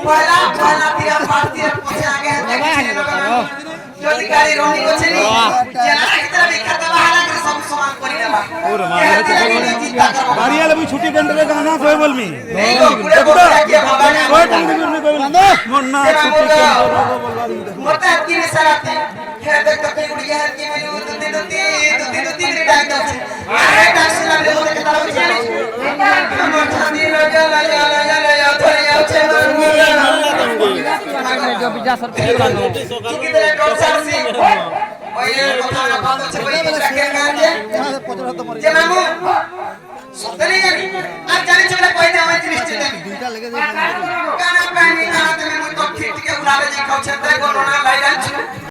পয়লা পয়লা দিয়া পার্টি পছে আগে যদি গাড়ি রনি আছে নি জেলা ভিতরে বিখ্যাত বাহানা করে সব সমান করি দেবা ওরে মা বাড়িয়ালে আমি ছুটি কেন্দ্রে গানা কই বলমি এই গো পুরো বড় কি বাবা কই টাঙ্গি বিরনি কই মন না ছুটি কেন্দ্র বলবারি মতে কি সারাতে হে দেখ তো কি গুড়িয়া কি মেলি দুতি ডাক দাও আরে ডাক শুনলাম রে ওকে তারা বুঝি আমার ছাদি লাগা লাগা লাগা লাগা ধরে যাচ্ছে जो बिजा सर पे लानो কি দিলে ডর সারছি ওই কথা না বন্ধ আছে বই রাখে কাজে যে মামু সতরে জানি আর জানি চলে কই না আমার জিনিস চিন্তা দুইটা লেগে যায় কানা পানি না তুমি তো ঠিক ঠিক উড়াবে যে খাওছে তাই বলো না লাইলাছ